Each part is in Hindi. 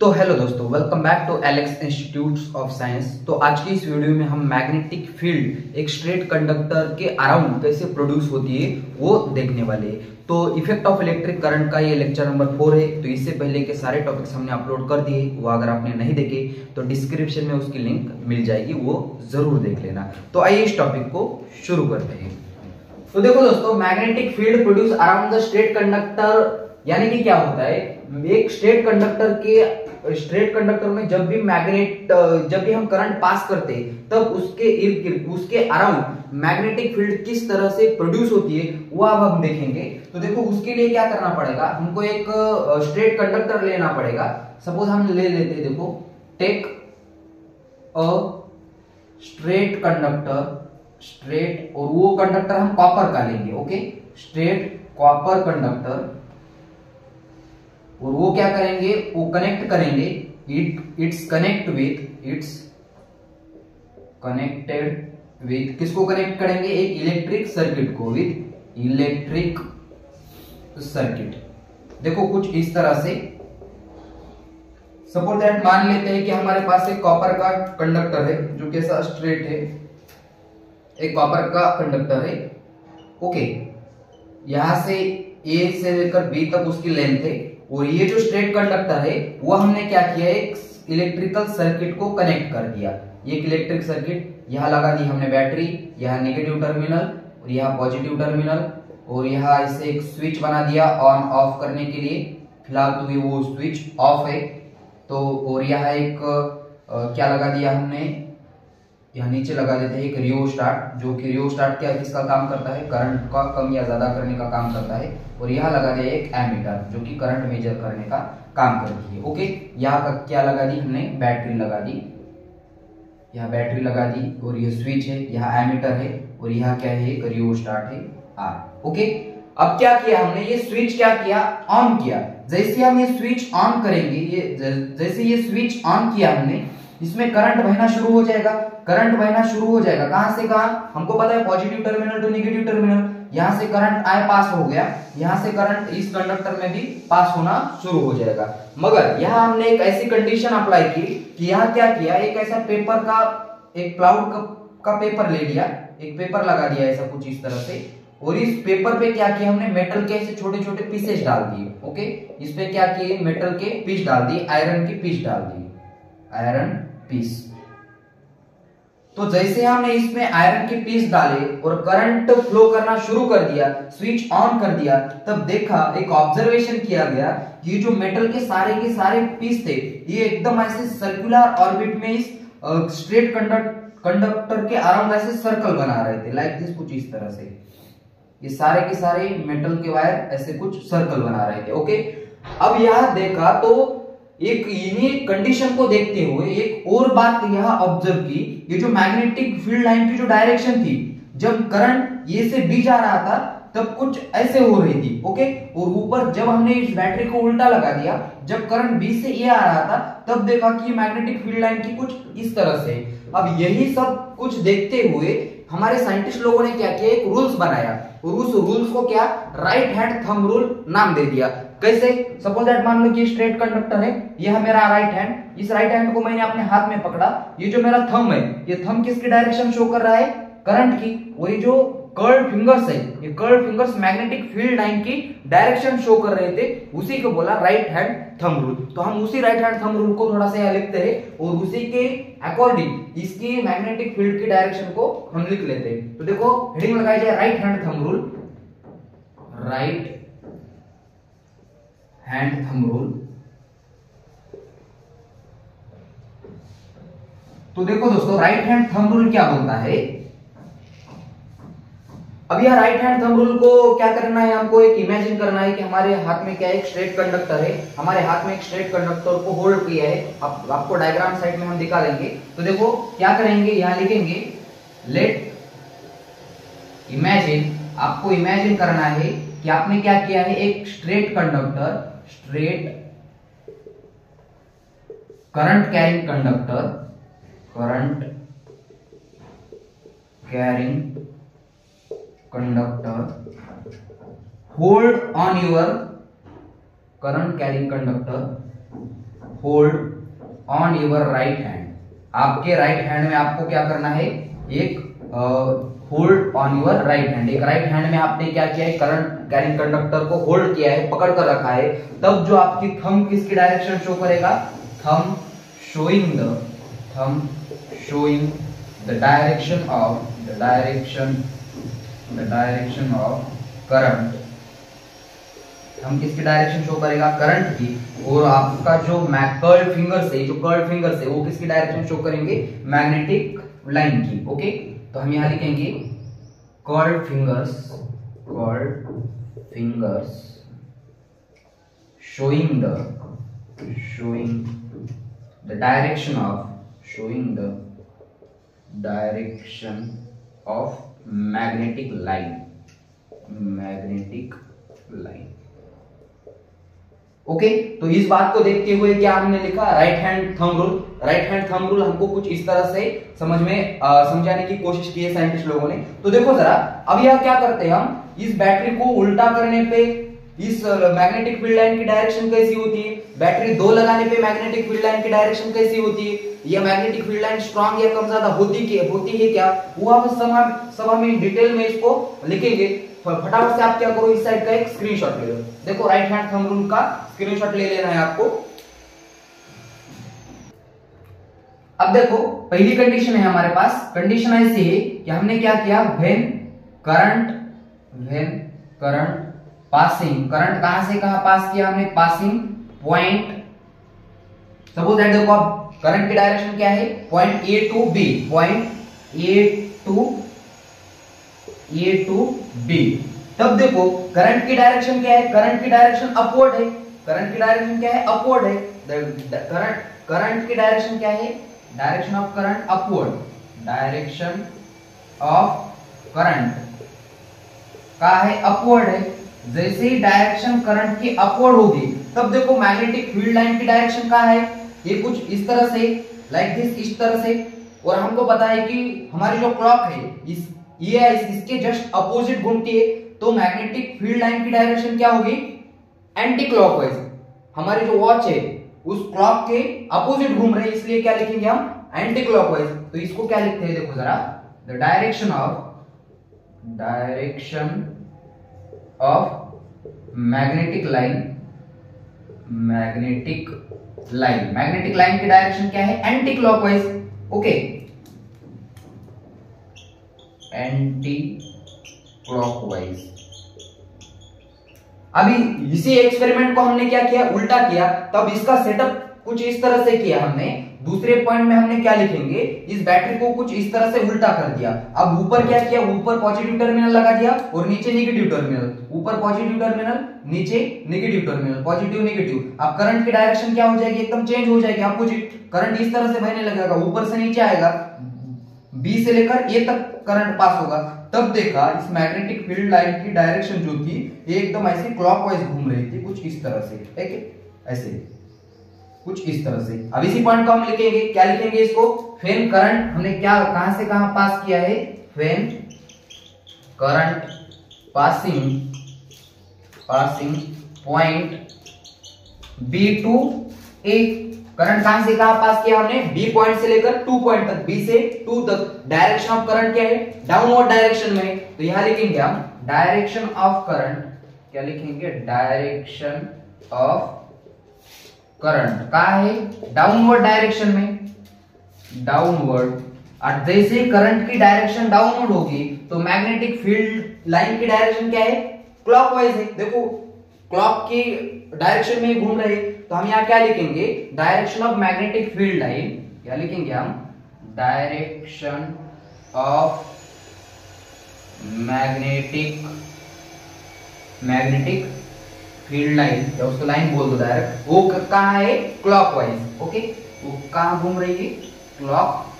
तो हेलो दोस्तों, welcome back to Alex Institute of Science. तो आज की इस वीडियो में हम मैग्नेटिक फील्ड एक स्ट्रेट कंडक्टर के अराउंड कैसे प्रोड्यूस होती है वो देखने वाले हैं। तो इफेक्ट ऑफ इलेक्ट्रिक करंट का ये लेक्चर नंबर 4 है। तो इससे पहले के सारे टॉपिक्स हमने अपलोड कर दिए, वो अगर आपने नहीं देखे तो डिस्क्रिप्शन में उसकी लिंक मिल जाएगी, वो जरूर देख लेना। तो आइए इस टॉपिक को शुरू करते हैं। तो देखो दोस्तों, magnetic field produce around the straight conductor यानी कि क्या होता है, एक स्ट्रेट कंडक्टर में जब भी हम करंट पास करते हैं तब उसके इर्द गिर्द उसके अराउंड मैग्नेटिक फील्ड किस तरह से प्रोड्यूस होती है वो अब हम देखेंगे। तो देखो, उसके लिए क्या करना पड़ेगा, हमको एक स्ट्रेट कंडक्टर लेना पड़ेगा। सपोज हम ले लेते हैं, देखो, take a straight conductor, straight, और वो कंडक्टर हम कॉपर का लेंगे। ओके, स्ट्रेट कॉपर कंडक्टर, और वो क्या करेंगे, वो कनेक्ट करेंगे, इट्स कनेक्टेड विद किसको कनेक्ट करेंगे, एक इलेक्ट्रिक सर्किट को, विद इलेक्ट्रिक सर्किट। देखो कुछ इस तरह से। सपोज दैट मान लेते हैं कि हमारे पास एक कॉपर का कंडक्टर है जो कैसा स्ट्रेट है, एक कॉपर का कंडक्टर है। ओके, यहां से ए से लेकर बी तक उसकी लेंथ है, और ये जो स्ट्रेट कंडक्टर है वो हमने क्या किया, एक इलेक्ट्रिकल सर्किट को कनेक्ट कर दिया। एक इलेक्ट्रिक सर्किट यहां लगा दी हमने बैटरी, यहां नेगेटिव टर्मिनल और यहां पॉजिटिव टर्मिनल, और यहां इसे एक स्विच बना दिया ऑन ऑफ करने के लिए। फिलहाल तो ये वो स्विच ऑफ है। तो और यहां एक क्या लगा दिया हमने, यहाँ नीचे लगा देते हैं एक रियोस्टाट, जो कि रियोस्टाट क्या किसका काम करता है, करंट का कम या ज्यादा करने का काम करता है। और यहाँ लगा दिया एक एमीटर जो कि करंट मेजर करने का काम करती है। ओके, यहाँ का क्या लगा दी हमने, बैटरी लगा दी, यहाँ बैटरी लगा दी, और ये स्विच है, यहाँ एमीटर है, और यहाँ क्या है, एक रियोस्टाट है आर। ओके, अब क्या किया हमने, ये स्विच क्या किया, ऑन किया। जैसे हम ये स्विच ऑन करेंगे, जैसे ये स्विच ऑन किया हमने, इसमें करंट बहना शुरू हो जाएगा। करंट बहना शुरू हो जाएगा कहां से कहां, हमको पता है positive terminal to negative terminal. यहां से करंट आए पास हो गया, यहां से करंट इस कंडक्टर में भी पास होना शुरू हो जाएगा। मगर यहां हमने एक ऐसी कंडीशन अप्लाई की कि यहां क्या किया, एक ऐसा पेपर का, एक क्लाउड का पेपर ले लिया, एक पेपर लगा दिया ऐसा कुछ इस तरह से, और इस पेपर पे क्या किया हमने, मेटल के ऐसे छोटे छोटे पीसेस डाल दिए। ओके, इस पे क्या किए, मेटल के पीस डाल दिए, आयरन की पीस डाल दी, आयरन पीस। तो जैसे हमने इसमें आयरन के पीस डाले और करंट फ्लो करना शुरू कर दिया, स्विच ऑन कर दिया, तब देखा, एक ऑब्जर्वेशन किया गया कि जो मेटल के सारे पीस थे ये एकदम ऐसे सर्कुलर ऑर्बिट में इस स्ट्रेट कंडक्टर के अराउंड ऐसे सर्कल बना रहे थे, लाइक दिस, कुछ इस तरह से। ये सारे के सारे मेटल के वायर ऐसे कुछ सर्कल बना रहे थे। ओके, अब यहां देखा तो एक इन्हीं कंडीशन को देखते हुए एक और बात यहां ऑब्जर्व की, ये जो मैग्नेटिक फील्ड लाइन की जो डायरेक्शन थी, जब करंट ये से बी जा रहा था तब कुछ ऐसे हो रही थी। ओके, और ऊपर जब हमने इस बैटरी को उल्टा लगा दिया, जब करंट बी से ए आ रहा था तब देखा कि मैग्नेटिक फील्ड लाइन की कुछ इस तरह से। अब यही सब कुछ देखते हुए हमारे साइंटिस्ट लोगों ने क्या किया, एक रूल्स बनाया, और उस रूल्स को क्या, राइट हैंड थंब रूल नाम दे दिया। कैसे, सपोज दैट मान लो कि स्ट्रेट कंडक्टर है, यह है मेरा राइट हैंड, इस राइट हैंड को मैंने अपने हाथ में पकड़ा, ये जो मेरा थंब है, ये थंब किसकी डायरेक्शन शो कर रहा है, करंट की। वही जो कर्ल्ड फिंगर्स है, ये curled fingers magnetic field line की डायरेक्शन शो कर रहे थे, उसी को बोला राइट हैंड थंब रूल। तो हम उसी राइट हैंड थंब रूल को थोड़ा सा यहाँ लिखते हैं, और उसी के अकॉर्डिंग इसकी मैग्नेटिक फील्ड की डायरेक्शन को हम लिख लेते हैं। तो देखो, हेडिंग लगाई जाए right hand thumb rule, right hand thumb rule. तो देखो दोस्तों, राइट हैंड थंब रूल क्या बोलता है। अब यह राइट हैंड थंब रूल को क्या करना है, हमको एक इमेजिन करना है कि हमारे हाथ में क्या एक स्ट्रेट कंडक्टर है, हमारे हाथ में एक स्ट्रेट कंडक्टर को होल्ड किया है। आपको डायग्राम साइड में हम दिखा देंगे। तो देखो क्या करेंगे, यहां लिखेंगे लेट इमेजिन, आपको इमेजिन करना है कि आपने क्या किया है, एक straight conductor, straight current carrying conductor, current carrying conductor, hold on your current carrying conductor, hold on your right hand, आपके राइट हैंड में आपको क्या करना है, एक hold on your right hand, एक राइट हैंड में आपने क्या किया है, करंट कैरिंग कंडक्टर को होल्ड किया है, पकड़ कर रखा है, तब जो आपकी थंब किसकी डायरेक्शन शो करेगा, thumb showing the direction of current, हम किसकी डायरेक्शन शो करेगा, करंट की, और आपका जो कर्ल्ड फिंगर्स है वो किसकी डायरेक्शन शो करेंगे, मैग्नेटिक लाइन की। ओके, तो हम यहां लिखेंगे curled fingers showing the direction of magnetic line। Okay, तो इस बात को देखते हुए क्या हमने लिखा, राइट हैंड थंब रूल हमको कुछ इस तरह से समझाने की कोशिश की है साइंटिस्ट लोगों ने। तो देखो जरा, अब यह क्या करते हैं, हम इस बैटरी को उल्टा करने पे इस मैग्नेटिक फील्ड लाइन की डायरेक्शन कैसी होती है, बैटरी 2 लगाने पे मैग्नेटिक फील्ड लाइन की डायरेक्शन कैसी होती है, ये मैग्नेटिक फील्ड लाइन स्ट्रांग या कम ज्यादा होती है क्या, वो आप सब हम डिटेल में इसको लिखेंगे। फटाफट से आप क्या करो, इस साइड का एक स्क्रीनशॉट ले लो। देखो राइट हैंड थंब रूल का स्क्रीनशॉट ले लेना है आपको। अब देखो पहली कंडीशन है हमारे पास, कंडीशन ऐसी है कि हमने क्या किया, व्हेन करंट पासिंग, करंट कहां से कहां पास किया हमने, पासिंग पॉइंट, सपोज दैट देखो अब करंट की डायरेक्शन क्या है, पॉइंट ए टू बी, तब देखो करंट की डायरेक्शन क्या है, करंट की डायरेक्शन अपवर्ड है, करंट की डायरेक्शन क्या है, अपवर्ड है, करंट की डायरेक्शन क्या है, direction of current upward, direction of current का है अपवर्ड है। जैसे ही डायरेक्शन करंट की अपवर्ड होगी, तब देखो मैग्नेटिक फील्ड लाइन की डायरेक्शन क्या है, ये कुछ इस तरह से, लाइक दिस, इस तरह से, और हमको पता है कि हमारी जो क्लॉक है इसके जस्ट अपोजिट घूमती है, तो मैग्नेटिक फील्ड लाइन की डायरेक्शन क्या होगी, एंटी क्लॉकवाइज। हमारी जो वॉच है उस क्लॉक के अपोजिट घूम रही है, इसलिए क्या लिखेंगे हम, एंटी क्लॉकवाइज। तो इसको क्या लिखते हैं, देखो जरा, the direction of magnetic line की डायरेक्शन क्या है, anti clockwise. Okay, anti clockwise. अभी इसी एक्सपेरिमेंट को हमने क्या किया, उल्टा किया, तब इसका सेटअप कुछ इस तरह से किया हमने। दूसरे पॉइंट में हमने क्या लिखेंगे, इस बैटरी को कुछ इस तरह से उल्टा कर दिया। अब ऊपर क्या किया, ऊपर पॉजिटिव टर्मिनल लगा दिया और नीचे नेगेटिव टर्मिनल, ऊपर पॉजिटिव टर्मिनल, नीचे नेगेटिव टर्मिनल, पॉजिटिव नेगेटिव। अब करंट की डायरेक्शन क्या हो जाएगी, एकदम चेंज हो जाएगी, अपोजिट। करंट इस तरह से बहने लगेगा, ऊपर से नीचे आएगा, बी से लेकर ए तक करंट पास होगा। तब देखा इस मैग्नेटिक फील्ड लाइन की डायरेक्शन जो थी ये एकदम ऐसे क्लॉकवाइज घूम रही थी, कुछ इस तरह से, ठीक है, ऐसे कुछ इस तरह से। अब इसी पॉइंट को हम लिखेंगे, क्या लिखेंगे इसको, व्हेन करंट, हमने क्या कहां से कहां पास किया है, when current passing point B to A. Current कहां से कहां पास किया हमने, बी पॉइंट से लेकर 2 पॉइंट तक, बी से 2 तक। डायरेक्शन ऑफ करंट क्या है, डाउनवर्ड डायरेक्शन में। तो यहां लिखेंगे हम डायरेक्शन ऑफ करंट, क्या लिखेंगे, डायरेक्शन ऑफ करंट का है डाउनवर्ड डायरेक्शन में, डाउनवर्ड। और जैसे करंट की डायरेक्शन डाउनवर्ड होगी तो मैग्नेटिक फील्ड लाइन की डायरेक्शन क्या है, क्लॉकवाइज है। देखो क्लॉक की डायरेक्शन में घूम रहे, तो हम यहाँ क्या लिखेंगे, direction of magnetic field line, क्या लिखेंगे हम, direction of magnetic field line, या उसको लाइन बोल दो डायरेक्ट, वो कहाँ है, क्लॉकवाइज। ओके, वो कहाँ घूम रही है, क्लॉकवाइज।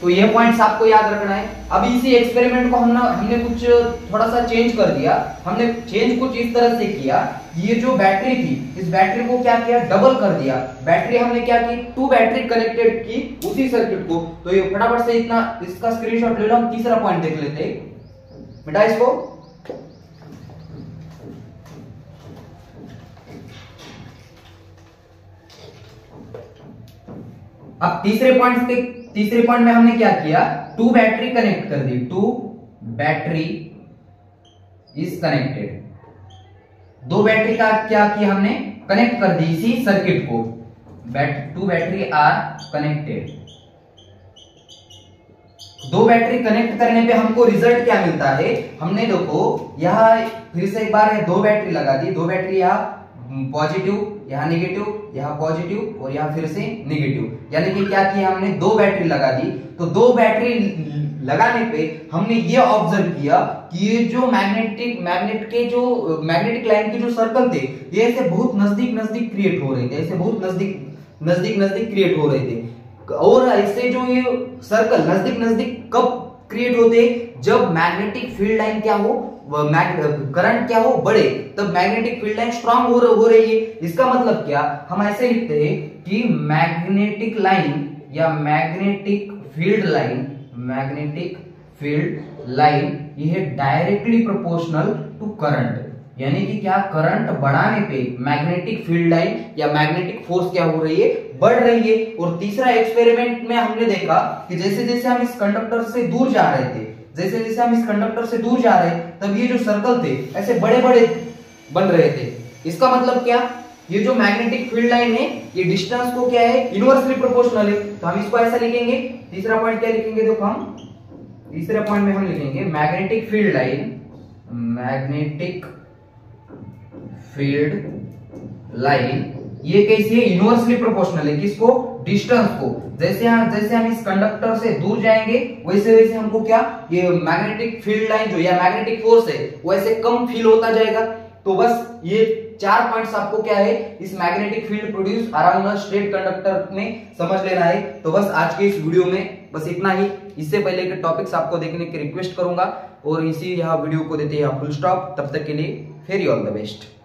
तो ये पॉइंट्स आपको याद रखना है। अब इसी एक्सपेरिमेंट को हमने कुछ थोड़ा सा चेंज कर दिया। हमने चेंज कुछ इस तरह से किया, ये जो बैटरी थी, इस बैटरी को क्या किया, डबल कर दिया। बैटरी हमने क्या की, 2 बैटरी कनेक्टेड की उसी सर्किट को। तो ये फटाफट से इसका स्क्रीनशॉट ले लो, हम 3रा पॉइंट देख लेते हैं बेटा। इसको अब तीसरे पॉइंट में हमने क्या किया, 2 बैटरी कनेक्ट कर दी, 2 बैटरी इज कनेक्टेड, 2 बैटरी का क्या किया हमने, कनेक्ट कर दी इसी सर्किट को, 2 battery are connected. 2 battery connect करने पे हमको रिजल्ट क्या मिलता है, हमने देखो यहां फिर से एक बार 2 बैटरी लगा दी, 2 बैटरी यहाँ पॉजिटिव, यहाँ नेगेटिव, यहाँ पॉजिटिव और यहाँ फिर से नेगेटिव, यानी कि क्या किया हमने 2 बैटरी लगा दी। तो 2 बैटरी लगाने पे हमने ये ऑब्जर्व किया कि ये जो मैग्नेटिक लाइन के जो सर्कल थे ये ऐसे बहुत नजदीक क्रिएट हो रहे थे, ऐसे बहुत नजदीक क्रिएट हो रहे थे। और ऐसे जो ये सर्कल नजदीक कब क्रिएट होते, जब मैग्नेटिक फील्ड लाइन क्या हो, करंट क्या हो, बढ़े, तब मैग्नेटिक फील्ड लाइन स्ट्रांग हो रही है। इसका मतलब क्या, हम ऐसे लिखते हैं कि मैग्नेटिक लाइन या मैग्नेटिक फील्ड लाइन ये डायरेक्टली प्रोपोर्शनल टू करंट, यानी कि क्या करंट बढ़ाने पे मैग्नेटिक फील्ड लाइन या मैग्नेटिक फोर्स क्या हो रही है, बढ़ रही है। और तीसरा एक्सपेरिमेंट में हमने देखा कि जैसे जैसे हम इस कंडक्टर से दूर जा रहे थे, तब ये जो सर्कल थे ऐसे बड़े बड़े बन रहे थे। इसका मतलब क्या, ये जो मैग्नेटिक फील्ड लाइन है ये डिस्टेंस को क्या है, इनवर्सली प्रोपोर्शनल है। तो हम इसको ऐसा लिखेंगे, तीसरा पॉइंट क्या लिखेंगे, देखो हम तीसरे पॉइंट में हम लिखेंगे मैग्नेटिक फील्ड लाइन ये कैसी है, इनवर्सली प्रोपोर्शनल है, किसको, डिस्टेंस को। जैसे हम इस कंडक्टर से दूर जाएंगे वैसे वैसे हमको क्या, ये मैग्नेटिक फील्ड लाइन जो या मैग्नेटिक फोर्स है वो ऐसे कम फील होता जाएगा। तो बस ये 4 पॉइंट्स आपको क्या है, इस मैग्नेटिक फील्ड प्रोड्यूस अराउंड अ स्ट्रेट कंडक्टर में समझ लेना है। तो बस आज के इस वीडियो में बस इतना ही। इससे पहले के टॉपिक्स आपको देखने की रिक्वेस्ट करूंगा और इसी यहाँ वीडियो को देते हैं फुल स्टॉप। तब तक के लिए वेरी ऑल द बेस्ट।